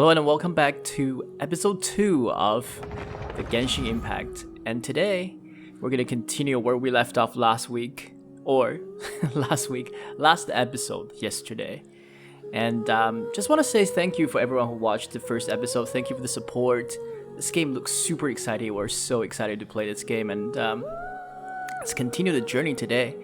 Hello and welcome back to episode 2 of the Genshin Impact. And today, we're going to continue where we left off last week. Or, last episode, yesterday. And just want to say thank you for everyone who watched the first episode. Thank you for the support. This game looks super exciting. We're so excited to play this game. And let's continue the journey today.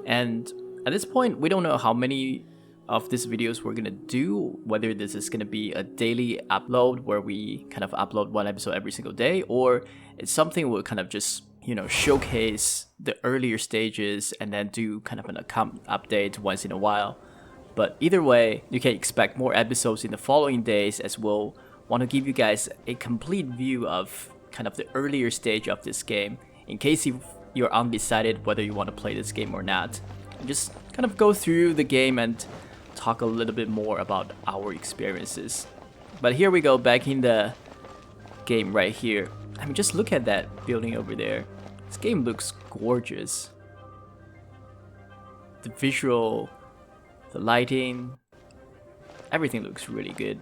And at this point, we don't know how many of these videos we're gonna do, whether this is gonna be a daily upload where we kind of upload one episode every single day, or it's something we'll kind of just, showcase the earlier stages and then do kind of an account update once in a while. But either way, you can expect more episodes in the following days, as we'll want to give you guys a complete view of kind of the earlier stage of this game, in case you're undecided whether you want to play this game or not. And just kind of go through the game and talk a little bit more about our experiences. But here we go, back in the game right here. I mean, just look at that building over there. This game looks gorgeous. The visual, the lighting, everything looks really good.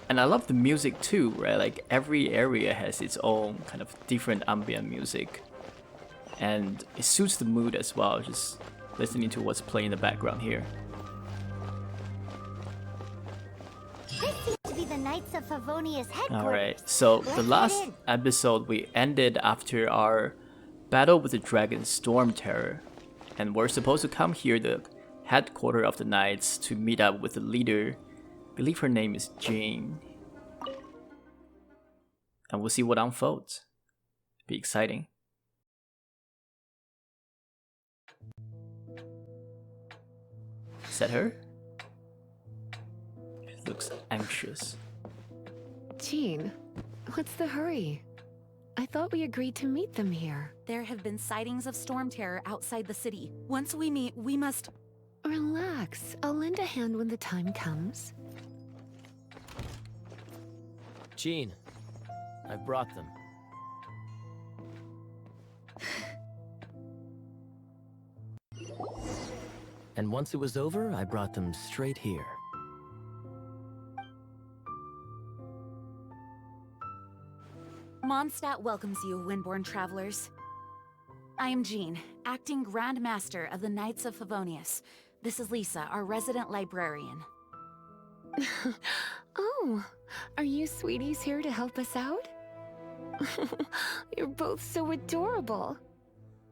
And I love the music too, right? Like every area has its own kind of different ambient music. And it suits the mood as well, just listening to what's playing in the background here. This seems to be the Knights of Favonius headquarters. Alright, so the last episode we ended after our battle with the dragon Storm Terror. And we're supposed to come here, the headquarters of the Knights, to meet up with the leader. I believe her name is Jane. And we'll see what unfolds. Be exciting. Is that her? She looks anxious. Jean, what's the hurry? I thought we agreed to meet them here. There have been sightings of storm terror outside the city. Once we meet, we must... Relax. I'll lend a hand when the time comes. Jean, I've brought them. And once it was over, I brought them straight here. Mondstadt welcomes you, Windborn travelers. I am Jean, acting Grand Master of the Knights of Favonius. This is Lisa, our resident librarian. Oh, are you sweeties here to help us out? You're both so adorable.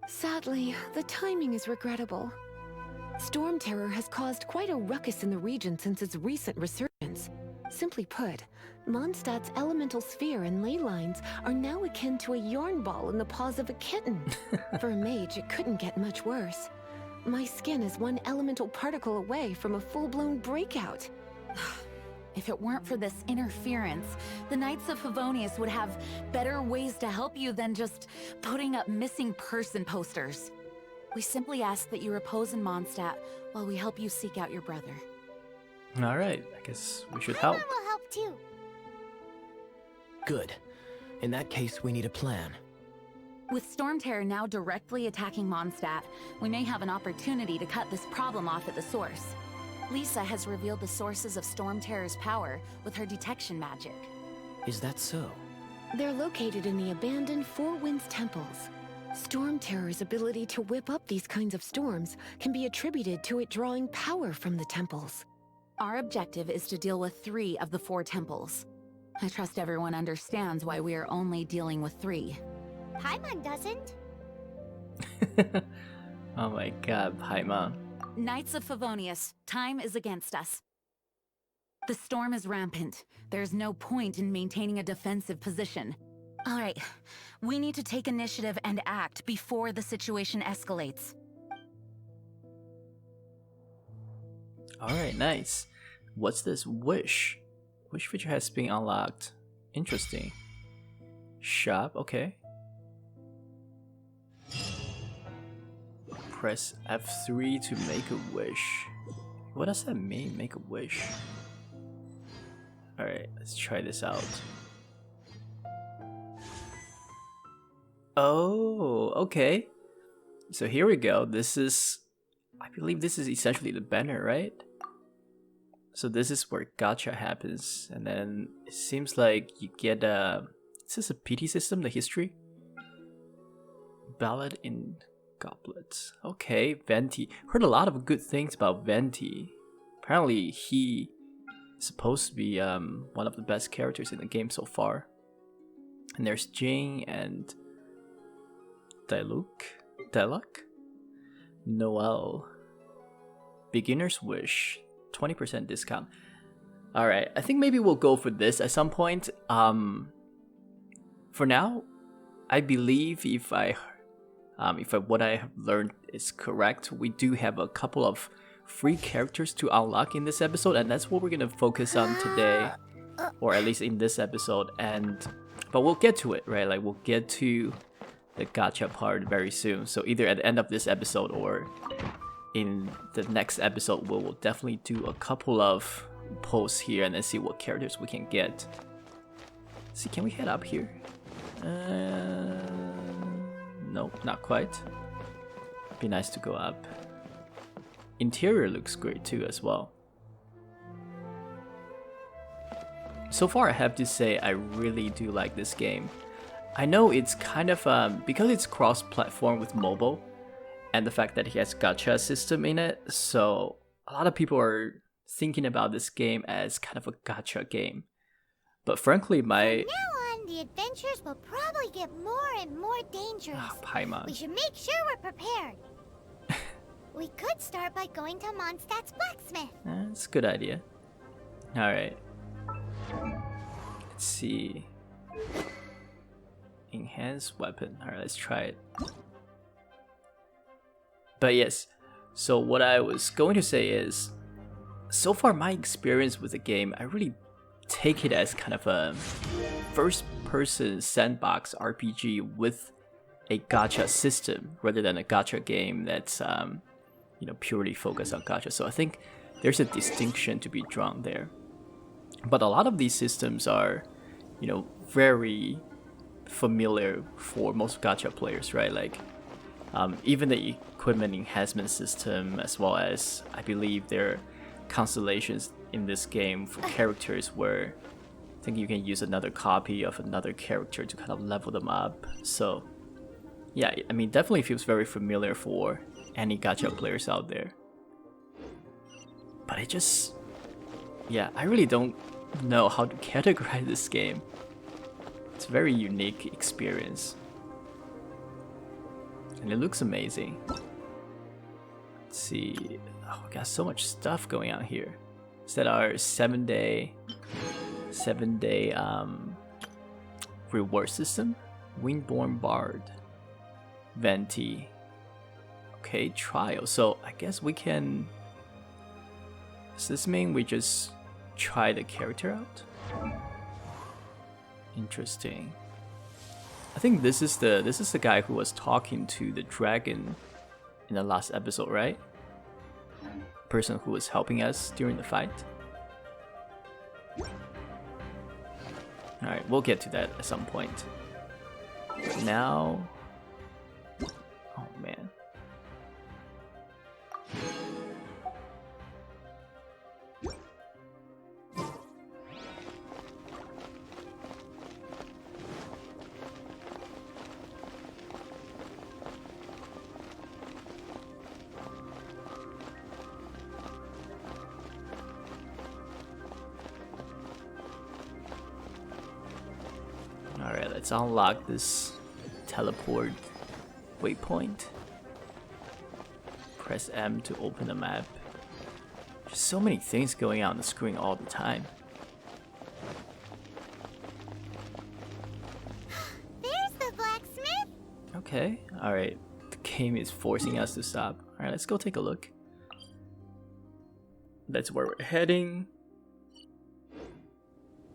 Sadly, the timing is regrettable. Storm Terror has caused quite a ruckus in the region since its recent resurgence. Simply put, Mondstadt's elemental sphere and ley lines are now akin to a yarn ball in the paws of a kitten. For a mage, it couldn't get much worse. My skin is one elemental particle away from a full-blown breakout. If it weren't for this interference, the Knights of Favonius would have better ways to help you than just putting up missing person posters. We simply ask that you repose in Mondstadt while we help you seek out your brother. Alright, I guess we should help. Paimon will help too. Good. In that case, we need a plan. With Storm Terror now directly attacking Mondstadt, we may have an opportunity to cut this problem off at the source. Lisa has revealed the sources of Storm Terror's power with her detection magic. Is that so? They're located in the abandoned Four Winds temples. Storm Terror's ability to whip up these kinds of storms can be attributed to it drawing power from the temples. Our objective is to deal with 3 of the 4 temples. I trust everyone understands why we are only dealing with 3. Paimon doesn't. Oh my god, Paimon. Knights of Favonius, time is against us. The storm is rampant. There's no point in maintaining a defensive position. Alright, we need to take initiative and act before the situation escalates. Alright, nice. What's this wish? Wish feature has been unlocked. Interesting. Shop, okay. Press F3 to make a wish. What does that mean, make a wish? Alright, let's try this out. Oh, okay. So here we go. This is, I believe this is essentially the banner, right? So this is where gacha happens, and then it seems like you get a... Is this a PT system, the history? Ballad in Goblets. Okay, Venti. Heard a lot of good things about Venti. Apparently he is supposed to be one of the best characters in the game so far. And there's Jing and Deluk? Noel. Beginner's Wish. 20% discount. Alright, I think maybe we'll go for this at some point. For now, I believe if what I have learned is correct, we do have a couple of free characters to unlock in this episode, and that's what we're gonna focus on today, or at least in this episode. But we'll get to it, right? Like, we'll get to the gacha part very soon. So either at the end of this episode or in the next episode, we'll definitely do a couple of posts here and then see what characters we can get. See, can we head up here? Nope, not quite. Be nice to go up. Interior looks great too as well. So far, I have to say I really do like this game. I know it's kind of because it's cross-platform with mobile, and the fact that it has gacha system in it, so a lot of people are thinking about this game as kind of a gacha game. But frankly, my... From now on, the adventures will probably get more and more dangerous. Paimon. We should make sure we're prepared. We could start by going to Mondstadt's blacksmith. That's a good idea. Alright. Let's see. Enhanced weapon. Alright, let's try it. But yes, so what I was going to say is, so far my experience with the game, I really take it as kind of a first-person sandbox RPG with a gacha system, rather than a gacha game that's purely focused on gacha. So I think there's a distinction to be drawn there. But a lot of these systems are, very familiar for most gacha players, right? Like even the equipment enhancement system, as well as I believe there are constellations in this game for characters where I think you can use another copy of another character to kind of level them up. So yeah, I mean, definitely feels very familiar for any gacha players out there. But it just, yeah, I really don't know how to categorize this game. It's a very unique experience. And it looks amazing. Let's see. Oh, we got so much stuff going on here. Is that our 7-day reward system? Windborn Bard. Venti. Okay, trial. So I guess we can... Does this mean we just try the character out? Interesting. I think this is the guy who was talking to the dragon in the last episode, right? Person who was helping us during the fight. Alright, we'll get to that at some point. But now... Oh man. Alright, let's unlock this teleport waypoint. Press M to open the map. There's so many things going on the screen all the time. There's the blacksmith. Okay, alright. The game is forcing us to stop. Alright, let's go take a look. That's where we're heading.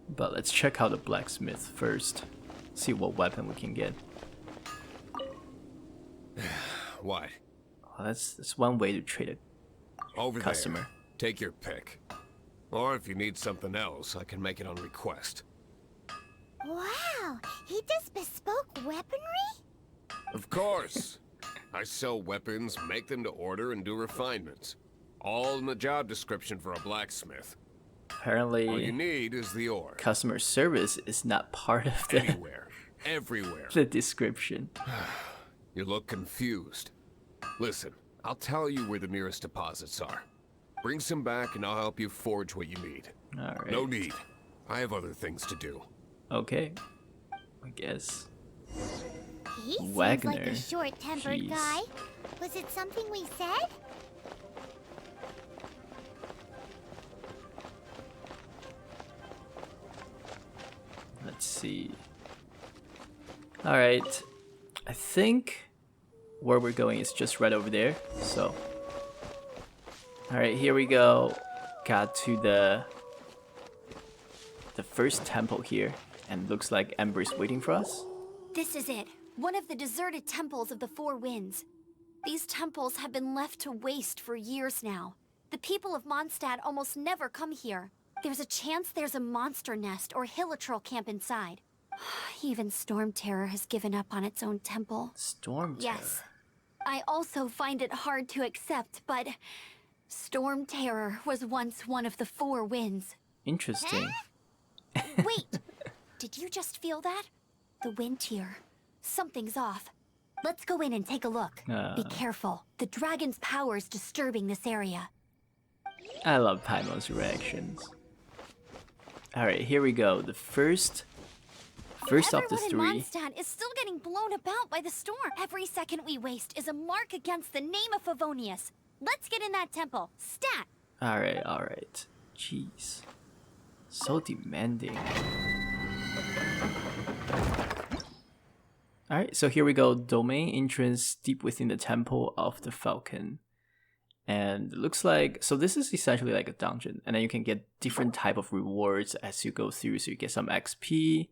But let's check out the blacksmith first. See what weapon we can get. What? Well, that's one way to trade a Over customer. there. Take your pick. Or if you need something else, I can make it on request. Wow, he does bespoke weaponry? Of course. I sell weapons, make them to order, and do refinements. All in the job description for a blacksmith. All you Apparently, need is the ore. customer service is not part of the, Anywhere. Everywhere. the description. You look confused. Listen, I'll tell you where the nearest deposits are. Bring some back and I'll help you forge what you need. Alright. No need. I have other things to do. Okay. I guess. He seems Wagner. like a short-tempered Jeez. guy. Was it something we said? Let's see. Alright. I think where we're going is just right over there. So. Alright, here we go. Got to the first temple here. And looks like Ember's waiting for us. This is it. One of the deserted temples of the Four Winds. These temples have been left to waste for years now. The people of Mondstadt almost never come here. There's a chance there's a monster nest or Hilitrol camp inside. Even Storm Terror has given up on its own temple. Storm Terror. Yes. I also find it hard to accept, but Storm Terror was once one of the Four Winds. Interesting. Wait! Did you just feel that? The wind here. Something's off. Let's go in and take a look. Be careful. The dragon's power is disturbing this area. I love Paimon's reactions. Alright, here we go. The first of the Everyone three. in Mondstadt is still getting blown about by the storm. Every second we waste is a mark against the name of Favonius. Let's get in that temple. Stat! Alright. Jeez. So demanding. Alright, so here we go. Domain entrance deep within the Temple of the Falcon. And it looks like, so this is essentially like a dungeon. And then you can get different type of rewards as you go through. So you get some XP,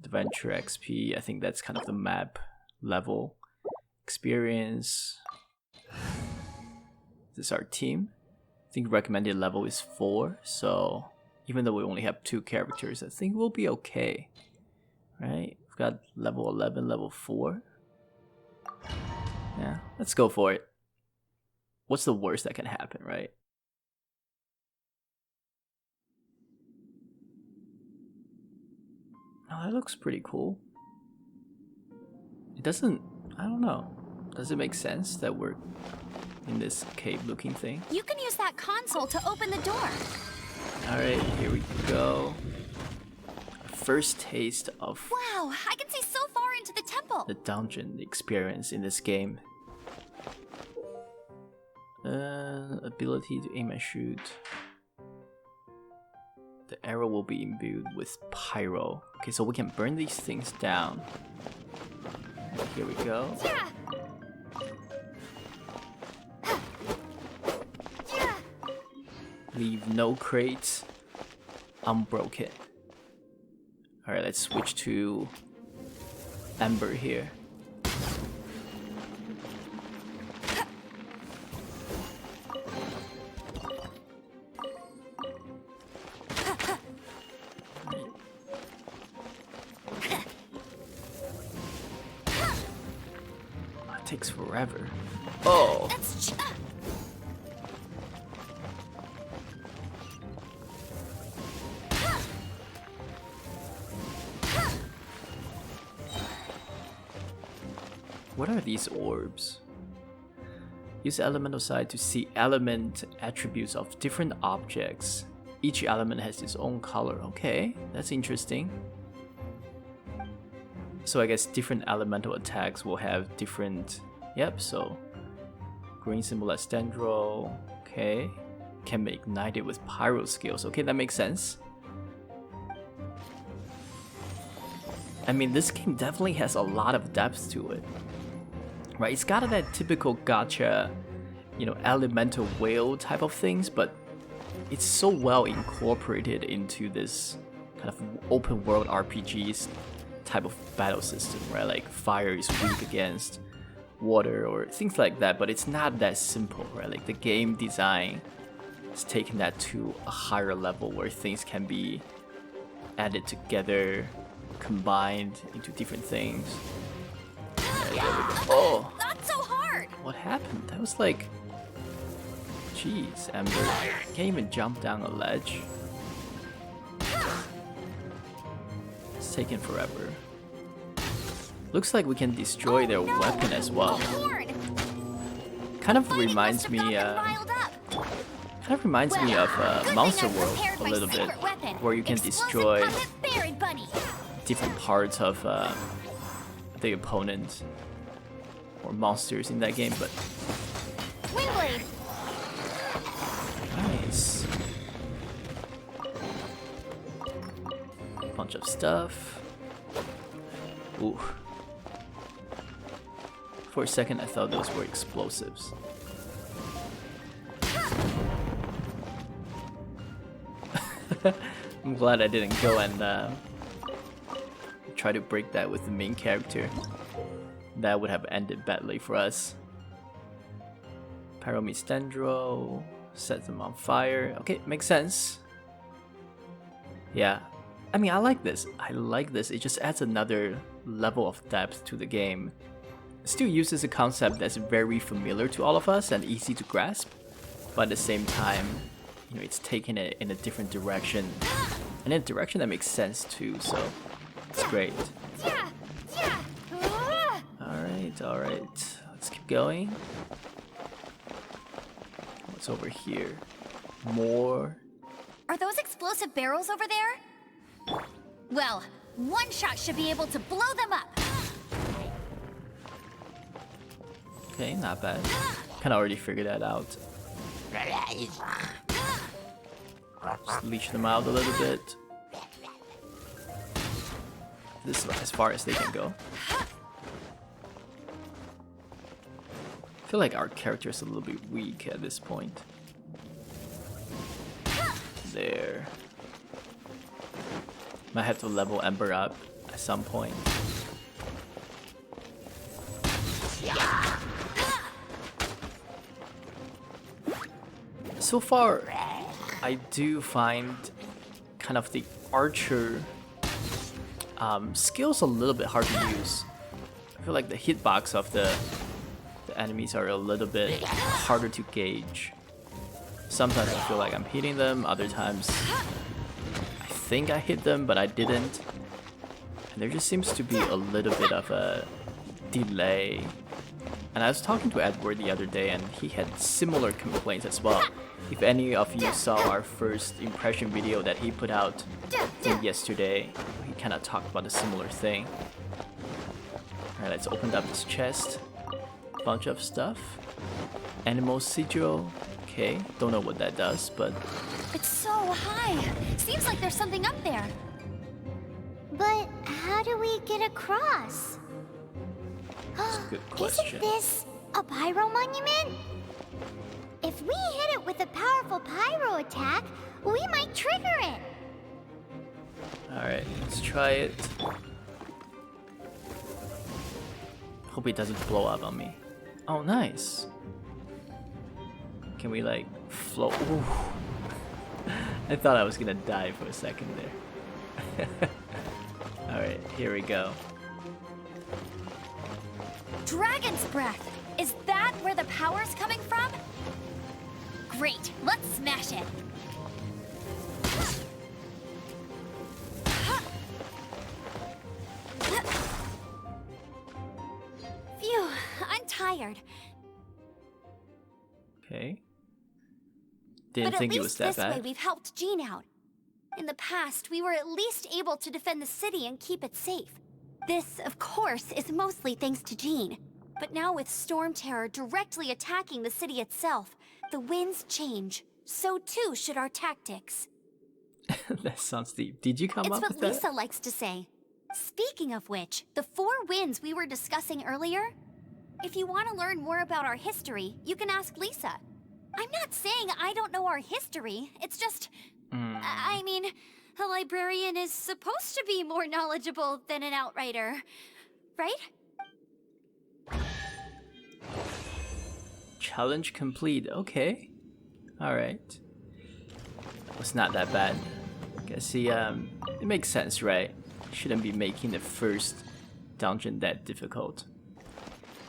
adventure XP. I think that's kind of the map level. Experience. This is our team. I think recommended level is 4. So even though we only have 2 characters, I think we'll be okay. Right? We've got level 11, level 4. Yeah, let's go for it. What's the worst that can happen, right? Oh, that looks pretty cool. It doesn't, I don't know. Does it make sense that we're in this cave looking thing? You can use that console to open the door. Alright, here we go. First taste of Wow, I can see so far into the temple. the dungeon experience in this game. Ability to aim and shoot. The arrow will be imbued with pyro. Okay, so we can burn these things down. Here we go. Yeah. Yeah. Leave no crates unbroken. Alright, let's switch to Ember here. It takes forever. Oh! That's What are these orbs? Use elemental sight to see element attributes of different objects. Each element has its own color. Okay, that's interesting. So I guess different elemental attacks will have different... Yep, so... Green symbol as Dendro. Okay. Can be ignited with pyro skills. Okay, that makes sense. I mean, this game definitely has a lot of depth to it. Right, it's got that typical gacha, you know, elemental whale type of things, but it's so well incorporated into this kind of open world RPGs type of battle system, right? Like fire is weak against water or things like that, but it's not that simple, right? Like the game design is taking that to a higher level where things can be added together, combined into different things. Oh! not so hard. What happened? That was like... Jeez, Ember. Can't even jump down a ledge. taking forever. Looks like we can destroy their weapon as well. Kind of reminds me of Monster World a little bit, where you can destroy different parts of the opponent or monsters in that game. But nice, bunch of stuff. Ooh. For a second, I thought those were explosives. I'm glad I didn't go and try to break that with the main character. That would have ended badly for us. Pyromistendro, set them on fire. Okay, makes sense. Yeah, I mean, I like this. It just adds another level of depth to the game. It still uses a concept that's very familiar to all of us and easy to grasp, but at the same time, you know, it's taking it in a different direction, and in a direction that makes sense too. So it's great. All right. Let's keep going. What's over here? More. Are those explosive barrels over there? Well, one shot should be able to blow them up. Okay, not bad. Kind of already figured that out. Just leash them out a little bit. This is as far as they can go. I feel like our character is a little bit weak at this point. There. Might have to level Ember up at some point. So far, I do find kind of the archer skills a little bit hard to use. I feel like the hitbox of the enemies are a little bit harder to gauge. Sometimes I feel like I'm hitting them, other times I think I hit them, but I didn't. And there just seems to be a little bit of a delay. And I was talking to Edward the other day, and he had similar complaints as well. If any of you saw our first impression video that he put out yesterday, he kind of talked about a similar thing. Alright, let's open up this chest. Bunch of stuff. Animal sigil. Okay, don't know what that does, but... It's so high. Seems like there's something up there. But how do we get across? That's a good question. Isn't this a pyro monument? If we hit it with a powerful pyro attack, we might trigger it. Alright, let's try it. Hope it doesn't blow up on me. Oh, nice. Can we like float? Ooh. I thought I was gonna die for a second there. Alright, here we go. Dragon's breath! Is that where the power's coming from? Great, let's smash it! Phew, I'm tired. Okay. Didn't think it was that But at least this way bad. we've helped Jean out. In the past, we were at least able to defend the city and keep it safe. This, of course, is mostly thanks to Jean. But now with Storm Terror directly attacking the city itself, the winds change. So too should our tactics. That sounds deep. Did you come It's up what with that? Lisa likes to say. Speaking of which, the 4 winds we were discussing earlier, if you want to learn more about our history, you can ask Lisa. I'm not saying I don't know our history, it's just... I mean, a librarian is supposed to be more knowledgeable than an outrider, right? Challenge complete. Okay. Alright. It's not that bad. Guess he, it makes sense, right? Shouldn't be making the first dungeon that difficult.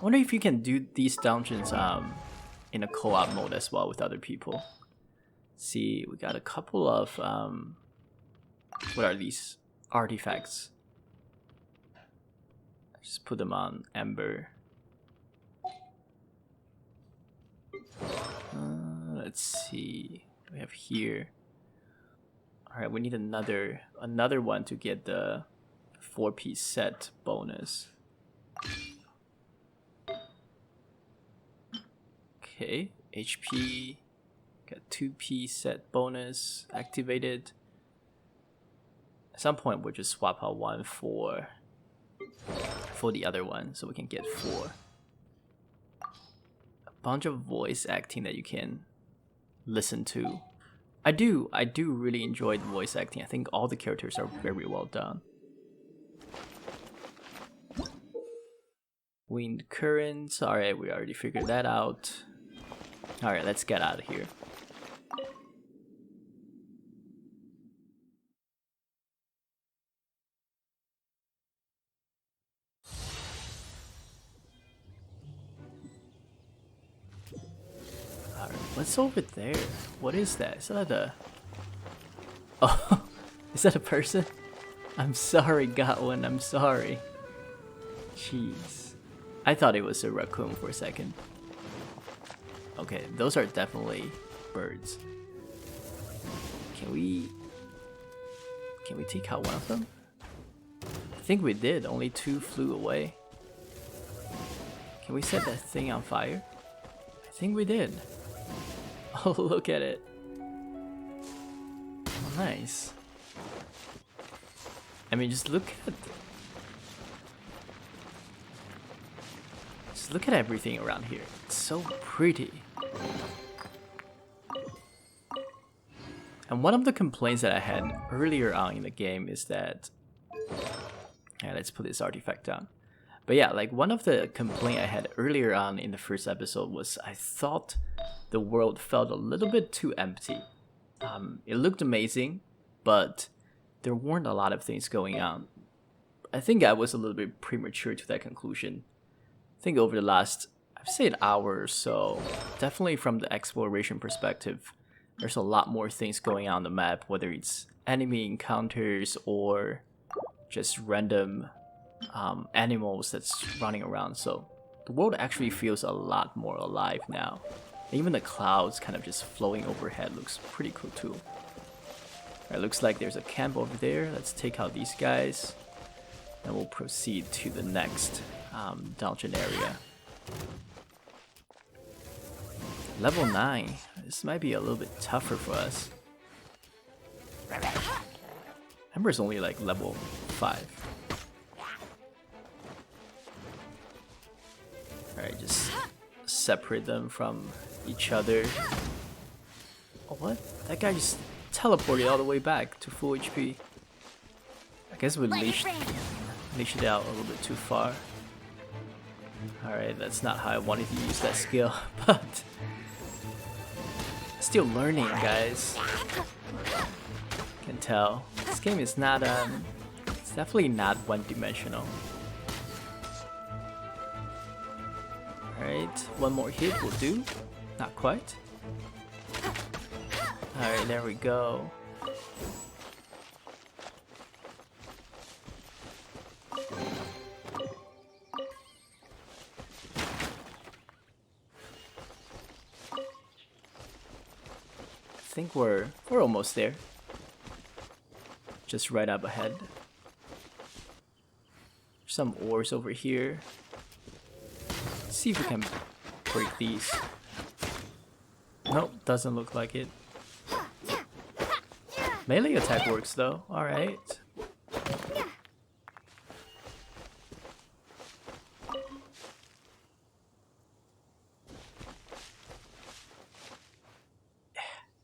I wonder if you can do these dungeons in a co-op mode as well with other people. See, we got a couple of what are these artifacts? Just put them on Ember. Let's see. We have here. All right, we need another one to get the 4-piece set bonus. Okay, HP. Got 2-piece set bonus activated. At some point, we'll just swap out one for the other one, so we can get 4. A bunch of voice acting that you can listen to. I do really enjoy the voice acting. I think all the characters are very well done. Wind currents. All right, we already figured that out. All right, let's get out of here. All right, what's over there? What is that? Is that a... Oh, is that a person? I'm sorry, Godwin. I'm sorry. Jeez. I thought it was a raccoon for a second. Okay, those are definitely birds. Can we take out one of them? I think we did. Only 2 flew away. Can we set that thing on fire? I think we did. Oh, look at it. Oh, nice. I mean, just look at everything around here. It's so pretty. And one of the complaints that I had earlier on in the game is that... Yeah, let's put this artifact down. But yeah, like one of the complaints I had earlier on in the first episode was I thought the world felt a little bit too empty. It looked amazing, but there weren't a lot of things going on. I think I was a little bit premature to that conclusion. I think over the last, I'd say an hour or so, definitely from the exploration perspective, there's a lot more things going on the map, whether it's enemy encounters or just random animals that's running around. So the world actually feels a lot more alive now. Even the clouds kind of just flowing overhead looks pretty cool too. It looks like there's a camp over there. Let's take out these guys. And we'll proceed to the next dungeon area. Level 9. This might be a little bit tougher for us. Ember's only like level 5. Alright, just separate them from each other. Oh, what? That guy just teleported all the way back to full HP. I guess we leashed it out a little bit too far. Alright, that's not how I wanted to use that skill, but still learning, guys. Can tell. This game is not, it's definitely not one-dimensional. Alright, one more hit will do. Not quite. Alright, there we go. I think we're almost there. Just right up ahead. Some ores over here. Let's see if we can break these. Nope, doesn't look like it. Melee attack works though. Alright.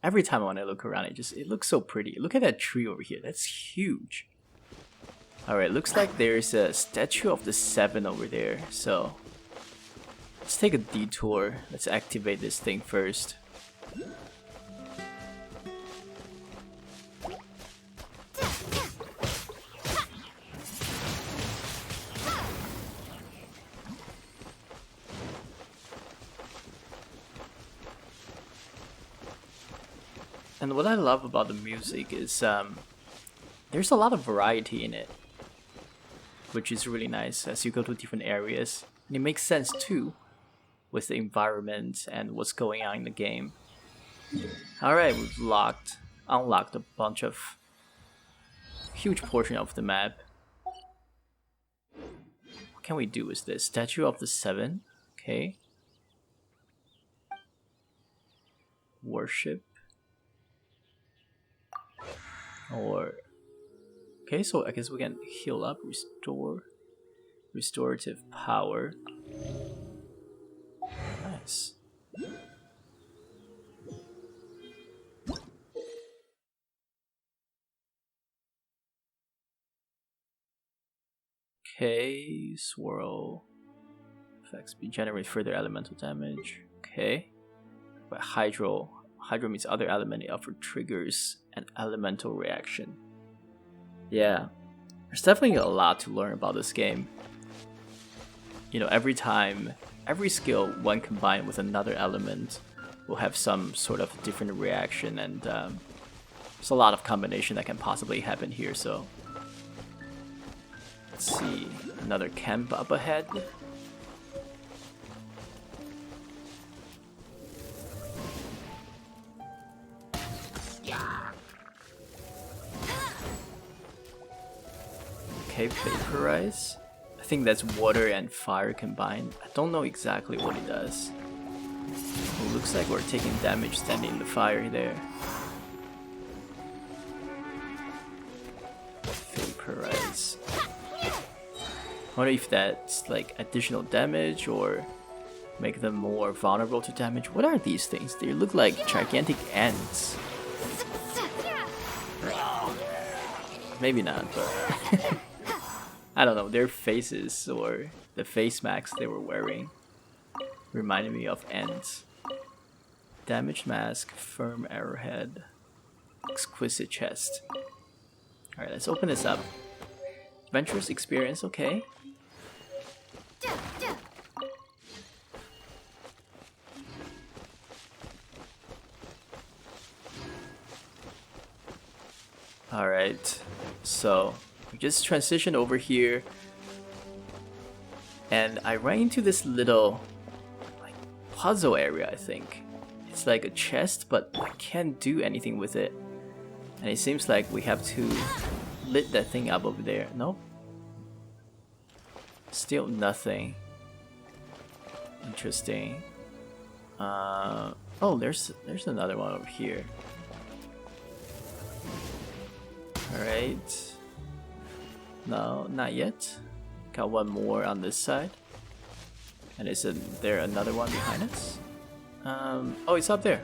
Every time when I look around, it looks so pretty. Look at that tree over here. That's huge. Alright, looks like there's a statue of the 7 over there. So let's take a detour. Let's activate this thing first. And what I love about the music is there's a lot of variety in it. which is really nice as you go to different areas. And it makes sense too with the environment and what's going on in the game. Alright, we've unlocked a bunch of huge portion of the map. What can we do with this? Statue of the Seven. Okay. Worship. Or okay, so I guess we can heal up, restorative power. Nice. Okay, swirl effects generate further elemental damage. Okay, but hydro means other element. It offers triggers an elemental reaction. Yeah, there's definitely a lot to learn about this game. You know, every skill when combined with another element will have some sort of different reaction, and there's a lot of combination that can possibly happen here. So let's see, another camp up ahead. Okay, vaporize. I think that's water and fire combined. I don't know exactly what it does. It looks like we're taking damage standing in the fire there. Vaporize. I wonder if that's like additional damage or make them more vulnerable to damage. What are these things? They look like gigantic ants. Maybe not, but I don't know. Their faces or the face masks they were wearing reminded me of ants. Damaged mask, firm arrowhead, exquisite chest. Alright, let's open this up. Adventurous experience, okay. Alright, so we just transitioned over here and I ran into this little like puzzle area. I think it's like a chest, but I can't do anything with it, and it seems like we have to lit that thing up over there. Nope, still nothing. Interesting. Oh, there's another one over here. Alright. No, not yet. Got one more on this side. And is there another one behind us? Oh, it's up there.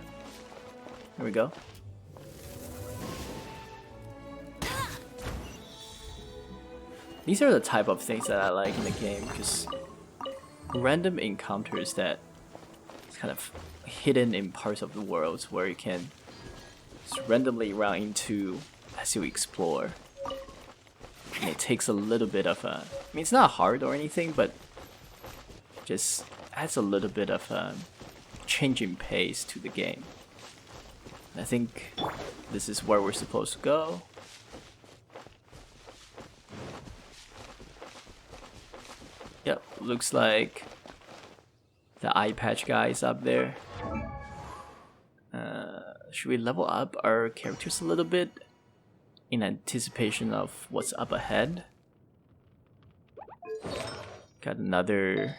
Here we go. These are the type of things that I like in the game. Just random encounters that is kind of hidden in parts of the world where you can just randomly run into as you explore. And it takes a little bit of a... I mean, it's not hard or anything, but just adds a little bit of a change in pace to the game. I think this is where we're supposed to go. Yep, looks like the eye patch guy is up there. Should we level up our characters a little bit in anticipation of what's up ahead? Got another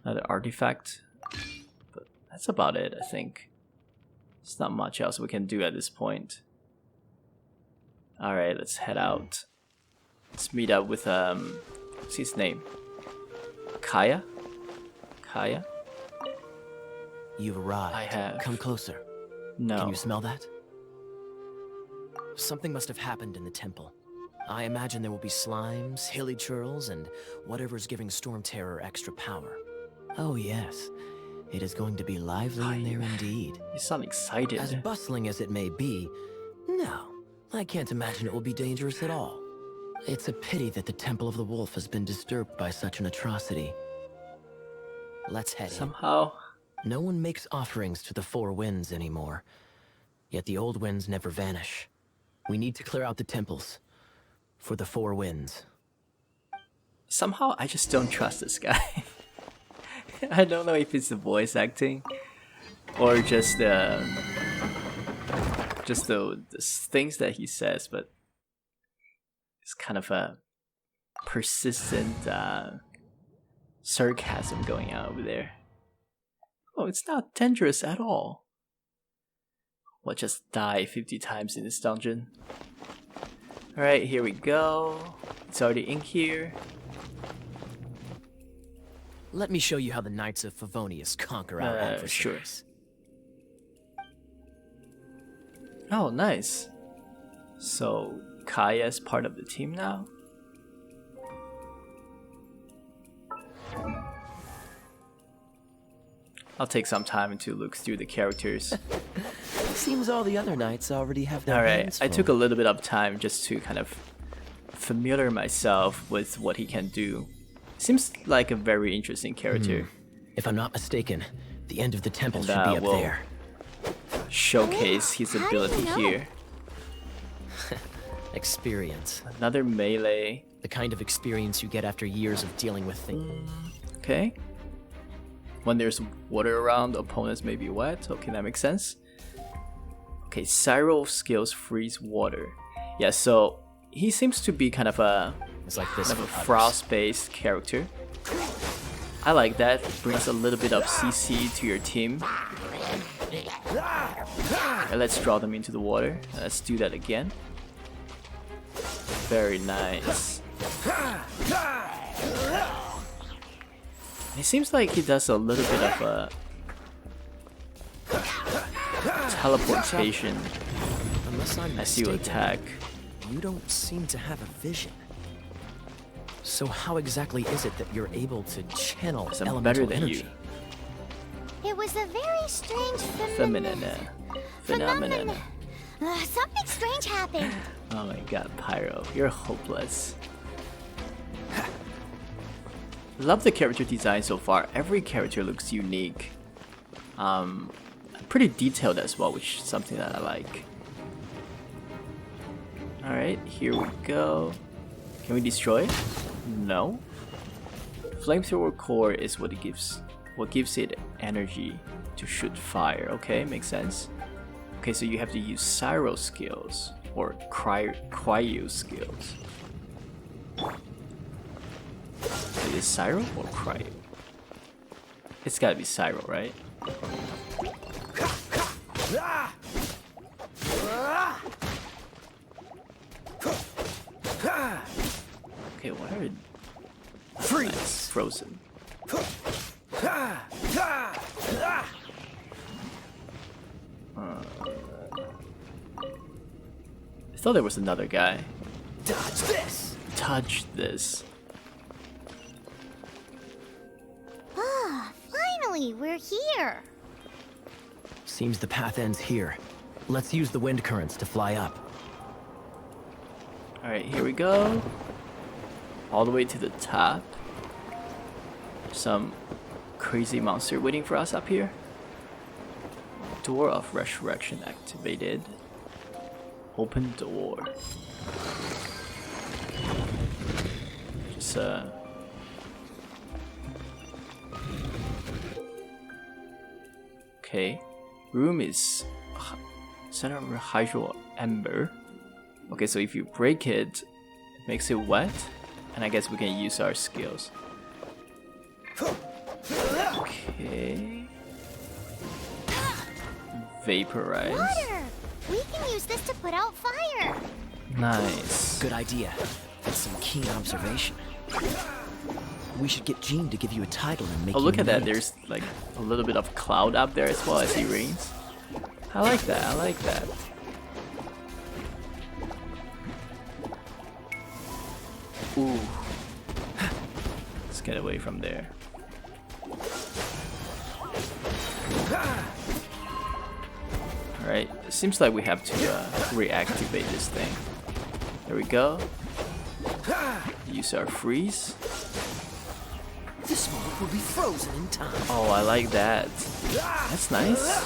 artifact, but that's about it. I think there's not much else we can do at this point. Alright, let's head out. Let's meet up with what's his name? Kaya? Kaya? You've arrived. I have. Come closer. No. Can you smell that? Something must have happened in the temple. I imagine there will be slimes, hilly churls, and whatever's giving Storm Terror extra power. Oh yes, it is going to be lively in there indeed. You sound excited. As bustling as it may be, no, I can't imagine it will be dangerous at all. It's a pity that the Temple of the Wolf has been disturbed by such an atrocity. Let's head in. Somehow. No one makes offerings to the Four Winds anymore, yet the old winds never vanish. We need to clear out the temples. for the Four Winds. Somehow I just don't trust this guy. I don't know if it's the voice acting or just the things that he says, but it's kind of a persistent sarcasm going on over there. Oh, it's not dangerous at all. We'll just die 50 times in this dungeon. Alright, here we go. It's already in here. Let me show you how the Knights of Favonius conquer our adversaries. Sure. Oh, nice. So, Kaya's part of the team now? I'll take some time to look through the characters. Seems all the other knights already have their hands Alright, I full. took a little bit of time just to kind of familiar myself with what he can do. Seems like a very interesting character. If I'm not mistaken, the end of the temple And, should be up we'll there. Showcase his how do you ability know? here. Experience. Another melee. The kind of experience you get after years of dealing with things. Okay. When there's water around, opponents may be wet. Okay, that makes sense. Okay, Cyro skills freeze water. Yeah, so he seems to be kind of a It's like this kind of a for others. frost-based character. I like that. Brings a little bit of CC to your team. And let's draw them into the water. Let's do that again. Very nice. It seems like he does a little bit of a teleportation Unless I'm as you mistaken, attack. you don't seem to have a vision. So how exactly is it that you're able to channel Because I'm elemental better than energy? It was a very strange Feminine. Phenomenon. Something strange happened. Oh my god, Pyro, you're hopeless. Love the character design so far. Every character looks unique. Pretty detailed as well, which is something that I like. Alright, here we go. Can we destroy it? No. Flamethrower core is what gives it energy to shoot fire. Okay, makes sense. Okay, so you have to use Cyro skills or Cryo skills. It is Cyro or Cryo? It's gotta be Cyro, right? Okay, what are it? Freeze! Nice, frozen. I thought there was another guy. Dodge this! Touch this. Ah, finally, we're here. Seems the path ends here. Let's use the wind currents to fly up. Alright, here we go. All the way to the top. Some crazy monster waiting for us up here. Door of Resurrection activated. Open door. Just okay. Room is center of hydro ember. Okay, so if you break it, it makes it wet, and I guess we can use our skills. Okay. Vaporize. Water! We can use this to put out fire. Nice. Good idea. That's some keen observation. We should get Jean to give you a title and make Oh, you look at that. knight. There's like a little bit of cloud up there as well as he rains. I like that. I like that. Ooh. Let's get away from there. Alright, it seems like we have to reactivate this thing. There we go. Use our freeze. This moment will be frozen in time. Oh, I like that. That's nice.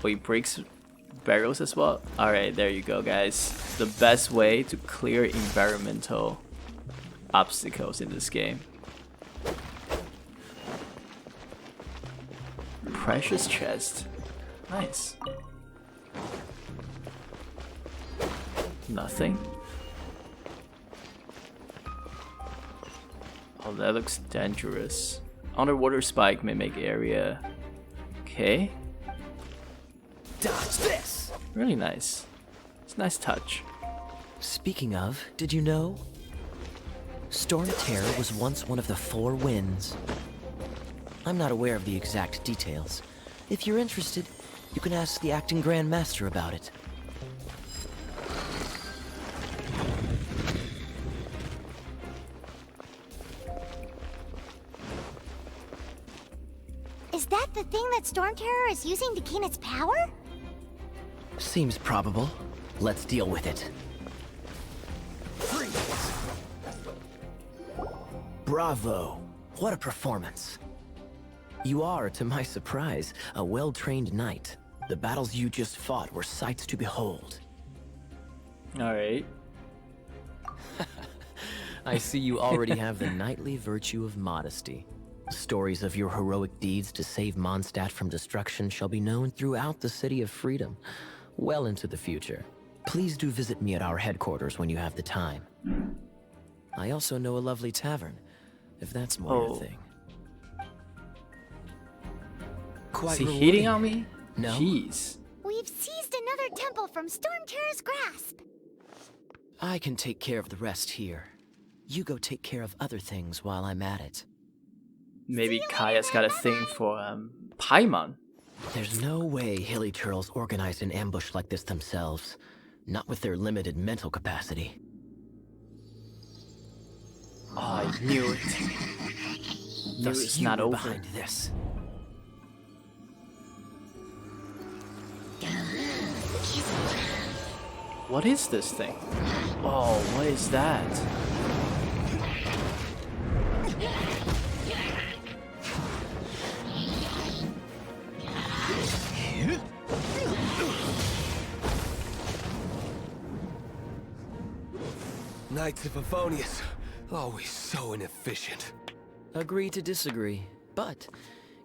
Oh, he breaks barrels as well. Alright, there you go, guys. The best way to clear environmental obstacles in this game. Precious chest. Nice. Nothing. Oh, that looks dangerous. Underwater spike may make area. Okay. Dodge this! Really nice. It's a nice touch. Speaking of, did you know? Storm Terror was once one of the 4 winds. I'm not aware of the exact details. If you're interested, you can ask the acting Grand Master about it. Is that the thing that Storm Terror is using to gain its power? Seems probable. Let's deal with it. Bravo! What a performance. You are, to my surprise, a well-trained knight. The battles you just fought were sights to behold. Alright. I see you already have the knightly virtue of modesty. Stories of your heroic deeds to save Mondstadt from destruction shall be known throughout the City of Freedom, well into the future. Please do visit me at our headquarters when you have the time. I also know a lovely tavern, if that's more your thing. Is he hitting on me? No. Jeez. We've seized another temple from Storm Terror's grasp. I can take care of the rest here. You go take care of other things while I'm at it. Maybe Kaya's got a thing for Paimon. There's no way Hilly Turtles organized an ambush like this themselves. Not with their limited mental capacity. Oh, I knew it. Knew Thus it's you not were over. behind this. What is this thing? Oh, what is that? Knights of Favonius, always so inefficient. Agree to disagree, but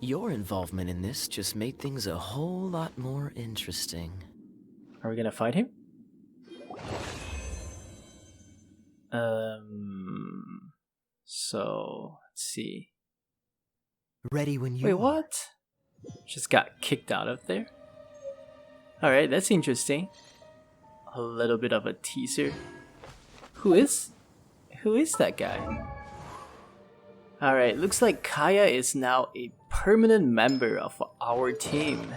your involvement in this just made things a whole lot more interesting. Are we gonna fight him? So let's see. Ready when you Wait, are. what? Just got kicked out of there? Alright, that's interesting. A little bit of a teaser. Who is that guy? Alright, looks like Kaya is now a permanent member of our team.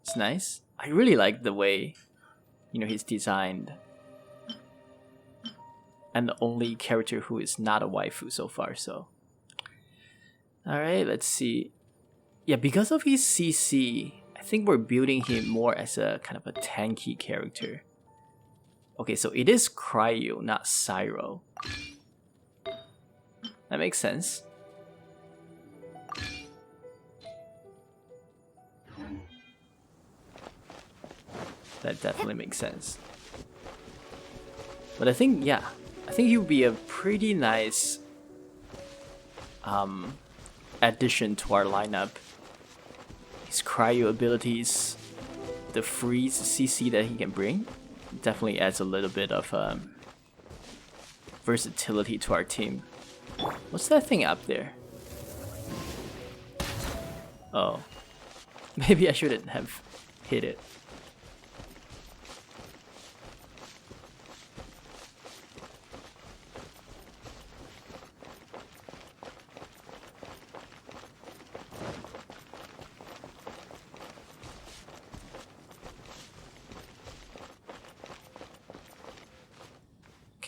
It's nice. I really like the way, he's designed. And the only character who is not a waifu so far, so. Alright, let's see. Yeah, because of his CC, I think we're building him more as a kind of a tanky character. Okay, so it is Cryo, not Cyro. That makes sense. That definitely makes sense. But I think he would be a pretty nice addition to our lineup. His cryo abilities, the freeze CC that he can bring, definitely adds a little bit of versatility to our team. What's that thing up there? Oh, maybe I shouldn't have hit it.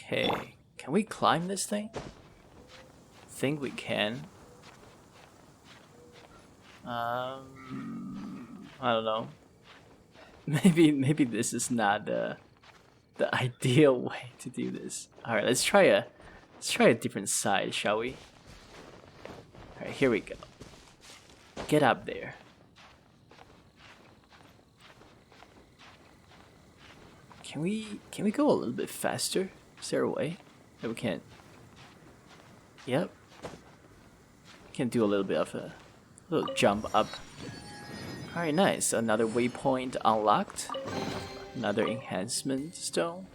Okay, can we climb this thing? Think we can. I don't know. Maybe this is not the ideal way to do this. All right, let's try a different side, shall we? All right, here we go. Get up there. Can we go a little bit faster? Is there a way that we can't? Yep. Can do a little bit of a little jump up. Alright, nice. Another waypoint unlocked. Another enhancement stone.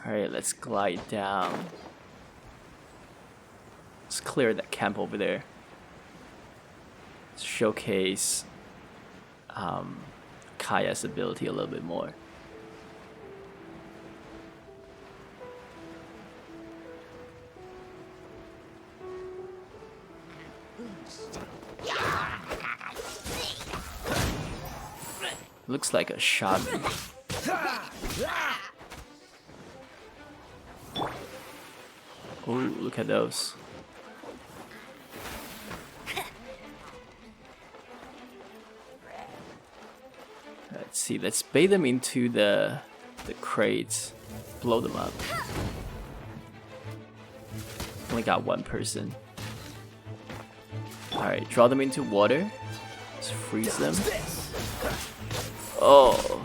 Alright, let's glide down. Let's clear that camp over there. Let's showcase Kaya's ability a little bit more. Looks like a shaman. Oh, look at those. Let's see, let's bait them into the crates. Blow them up. Only got one person. Alright, draw them into water. Let's freeze them. Oh.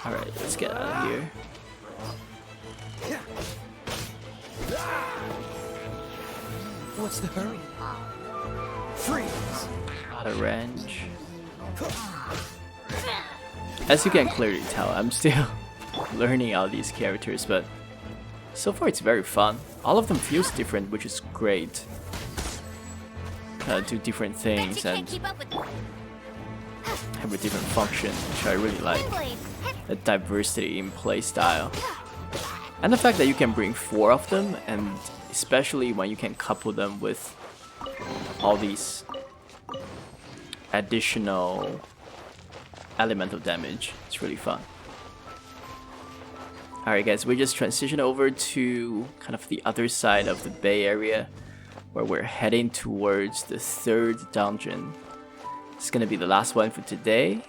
Alright, let's get out of here. What's the hurry? Freeze! Out of range. As you can clearly tell, I'm still learning all these characters, but so far it's very fun. All of them feels different, which is great. Do different things and have a different function, which I really like. The diversity in play style. And the fact that you can bring 4 of them, and especially when you can couple them with all these additional elemental damage. It's really fun. Alright guys, we just transition over to kind of the other side of the bay area, where we're heading towards the 3rd dungeon. It's gonna be the last one for today,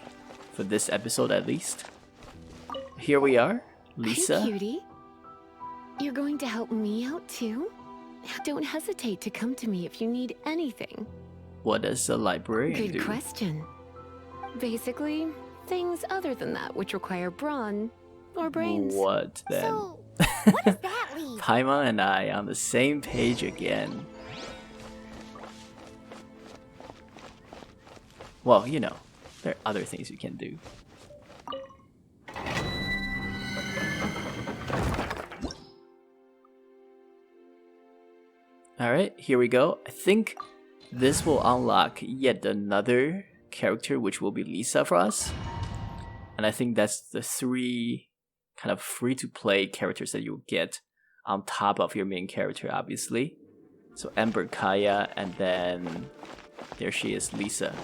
for this episode at least. Here we are, Lisa. Hey, cutie. You're going to help me out too? Don't hesitate to come to me if you need anything. What does a librarian do? Good question. Basically, things other than that which require brawn or brains. What then? So, what does that leave? Paimon and I on the same page again. Well, you know, there are other things you can do. Alright, here we go. I think this will unlock yet another character, which will be Lisa for us. And I think that's the 3 kind of free-to-play characters that you'll get on top of your main character, obviously. So Ember, Kaya, and then there she is, Lisa.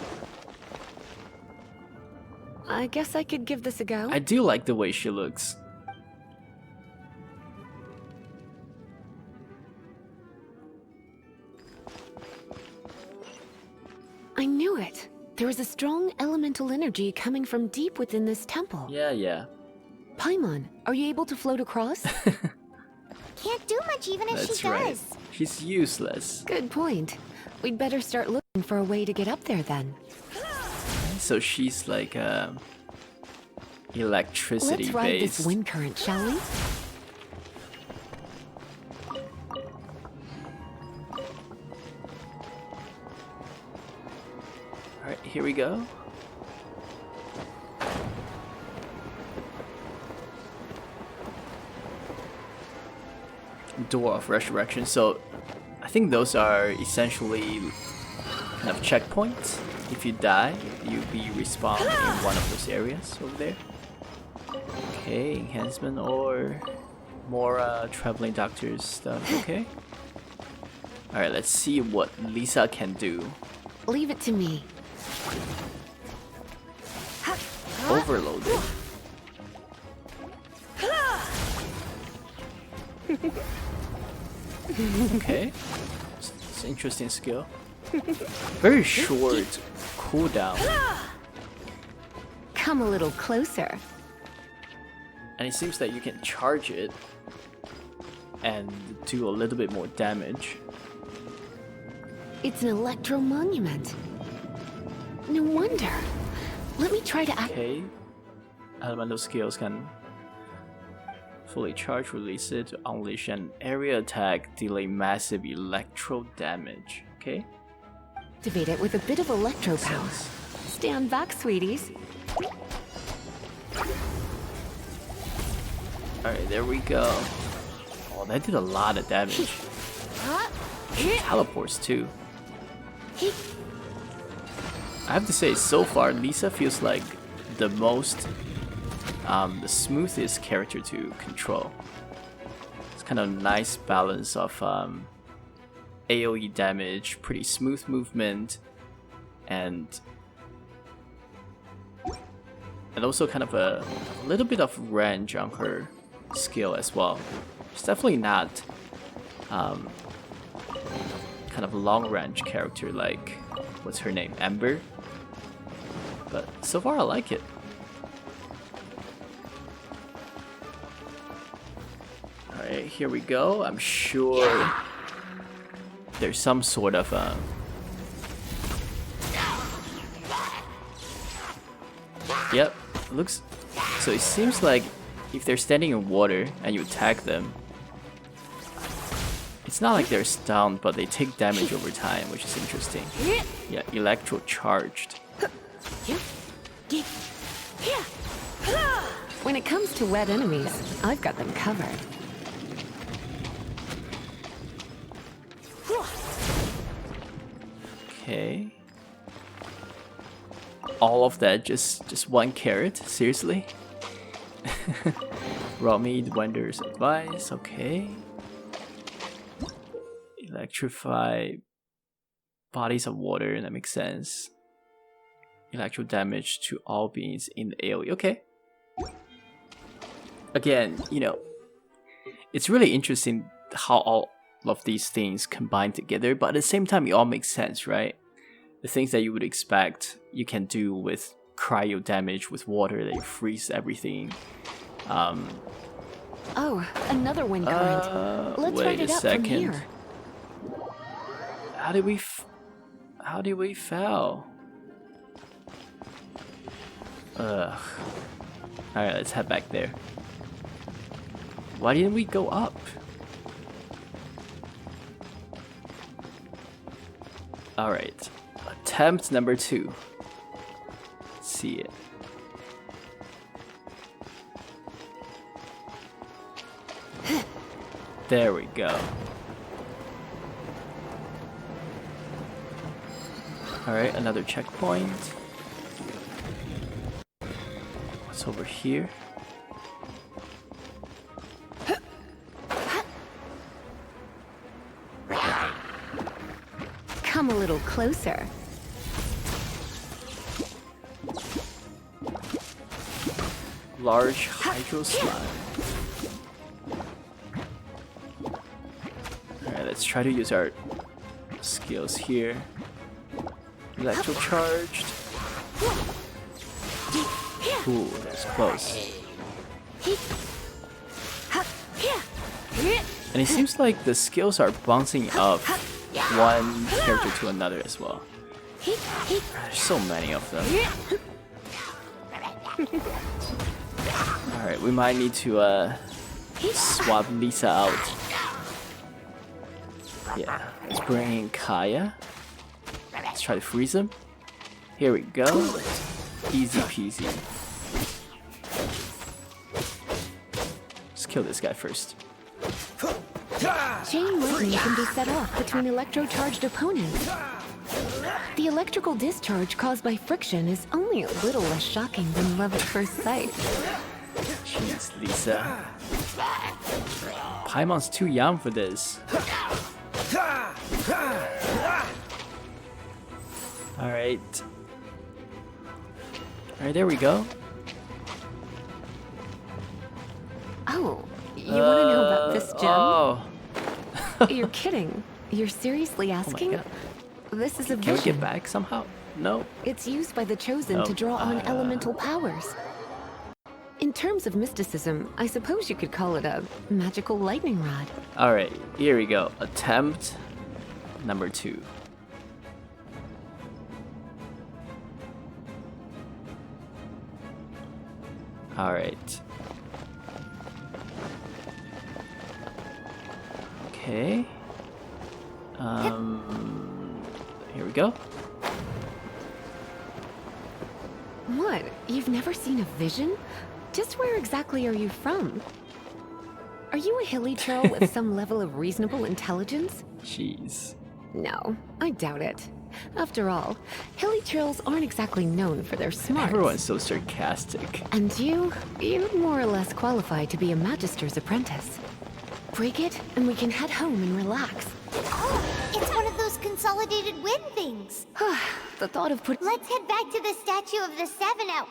I guess I could give this a go. I do like the way she looks. I knew it. There is a strong elemental energy coming from deep within this temple. Yeah. Paimon, are you able to float across? Can't do much even if That's she right. does. She's useless. Good point. We'd better start looking for a way to get up there then. So she's like electricity Let's ride based. this wind current, shall we? Alright, here we go. Door of Resurrection. So I think those are essentially kind of checkpoints. If you die, you'll be respawned in one of those areas over there. Okay, enhancement or more traveling doctors stuff. Okay. Alright, let's see what Lisa can do. Leave it to me. Overloaded. Okay. It's an interesting skill. Very short cooldown. Come a little closer. And it seems that you can charge it and do a little bit more damage. It's an electro monument. No wonder. Let me try to act. Okay. Elemental skills can fully charge, release it to unleash an area attack, delay massive electro damage. Okay. Activate it with a bit of electro power. Stand back, sweeties. Alright, there we go. Oh, that did a lot of damage. Teleports too. I have to say, so far, Lisa feels like the smoothest character to control. It's kind of a nice balance of AoE damage, pretty smooth movement, and also kind of a little bit of range on her skill as well. It's definitely not kind of a long range character like, what's her name, Ember, but so far I like it. Alright, here we go. I'm sure there's some sort of yep, looks so. It seems like if they're standing in water and you attack them, it's not like they're stunned, but they take damage over time, which is interesting. Yeah, electro charged. When it comes to wet enemies, I've got them covered. Okay. All of that, just one carrot? Seriously? Raw meat, Wanderer's advice, okay. Electrify bodies of water, that makes sense. Electro damage to all beings in the AoE, okay. Again, you know, it's really interesting how all of these things combine together, but at the same time, it all makes sense, right? The things that you would expect you can do with cryo damage with water, that you freeze everything. Oh, another wind current. Let's wait ride it a up second. from here. How did we fail? Ugh. Alright, let's head back there. Why didn't we go up? Alright. Attempt number 2. Let's see it. There we go. Alright, another checkpoint. What's over here? Come a little closer. Large hydro slime. Alright, let's try to use our skills here. Electro charged. Ooh, that's close. And it seems like the skills are bouncing off one character to another as well. There's so many of them. Alright, we might need to swap Lisa out. Yeah, let's bring in Kaya. Let's try to freeze him. Here we go. Easy peasy. Let's kill this guy first. Chain lightning can be set off between electro-charged opponents. The electrical discharge caused by friction is only a little less shocking than love at first sight. Jeez, Lisa. Paimon's too young for this. Alright. Alright, there we go. Oh, you want to know about this gem? Oh. You're kidding. You're seriously asking? God. This is a Can we vision. get back somehow? No. It's used by the Chosen to draw on elemental powers. In terms of mysticism, I suppose you could call it a magical lightning rod. Alright, here we go. Attempt number 2. Alright. Okay. Here we go. What? You've never seen a vision? Just where exactly are you from? Are you a hilly churl with some level of reasonable intelligence? Jeez. No, I doubt it. After all, hilly churls aren't exactly known for their smarts. Everyone's so sarcastic. And you'd more or less qualify to be a magister's apprentice. Break it, and we can head home and relax. Oh, it's one of those consolidated wind things. The thought of Let's head back to the Statue of the Seven out.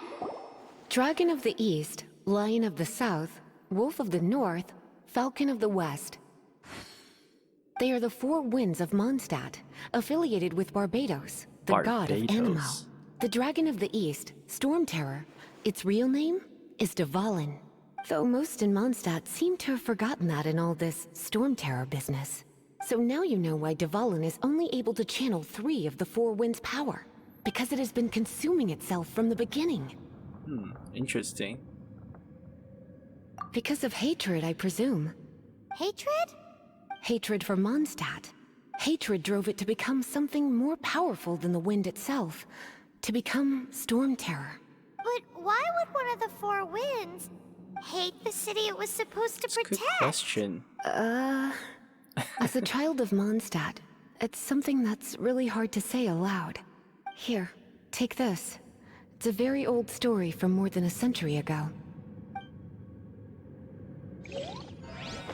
Dragon of the East, Lion of the South, Wolf of the North, Falcon of the West. They are the four winds of Mondstadt, affiliated with Barbados, the god of Anemo. The Dragon of the East, Storm Terror, its real name is Dvalin. Though most in Mondstadt seem to have forgotten that in all this Storm Terror business. So now you know why Dvalin is only able to channel 3 of the four winds' power. Because it has been consuming itself from the beginning. Interesting. Because of hatred, I presume. Hatred? Hatred for Mondstadt. Hatred drove it to become something more powerful than the wind itself. To become Storm Terror. But why would one of the four winds hate the city it was supposed to That's a protect? good question. As a child of Mondstadt, it's something that's really hard to say aloud. Here, take this. It's a very old story from more than a century ago.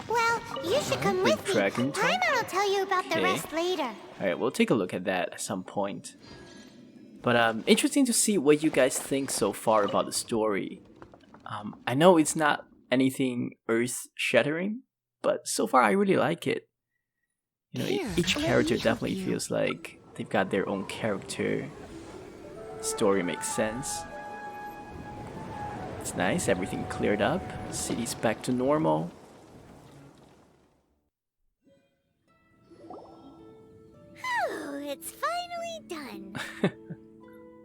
Well, you should come with me. Dragon talk? Paimon will tell you about the Okay. rest later. Alright, we'll take a look at that at some point. But interesting to see what you guys think so far about the story. I know it's not anything earth-shattering, but so far I really like it. You know, Here, each let character me help definitely you. feels like they've got their own character. Story makes sense. It's nice, everything cleared up. City's back to normal. Whew, it's finally done.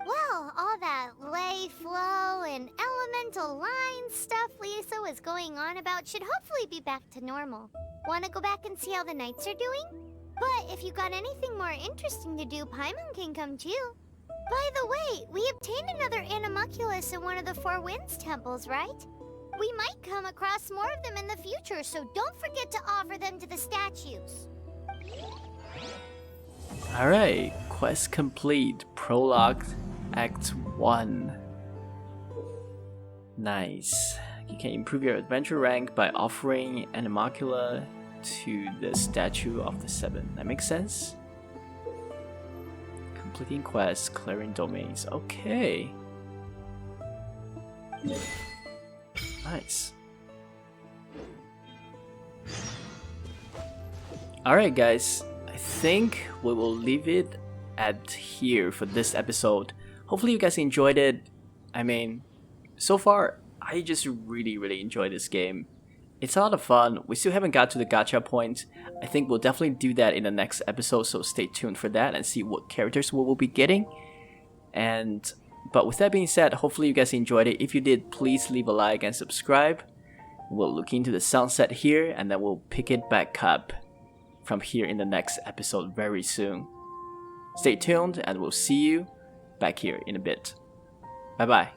Well, all that lay flow and elemental line stuff Lisa was going on about should hopefully be back to normal. Want to go back and see how the knights are doing? But if you got anything more interesting to do, Paimon can come too. By the way, we obtained another Animalculus in one of the Four Winds temples, right? We might come across more of them in the future, so don't forget to offer them to the statues. Alright, quest complete. Prologue, Act 1. Nice. You can improve your adventure rank by offering Animalcula to the Statue of the Seven. That makes sense? Completing quests, clearing domains. Okay. Nice. Alright guys, I think we will leave it at here for this episode. Hopefully you guys enjoyed it. I mean, so far, I just really enjoyed this game. It's a lot of fun. We still haven't got to the gacha point. I think we'll definitely do that in the next episode, so stay tuned for that and see what characters we will be getting. But with that being said, hopefully you guys enjoyed it. If you did, please leave a like and subscribe. We'll look into the sunset here, and then we'll pick it back up from here in the next episode very soon. Stay tuned, and we'll see you back here in a bit. Bye bye.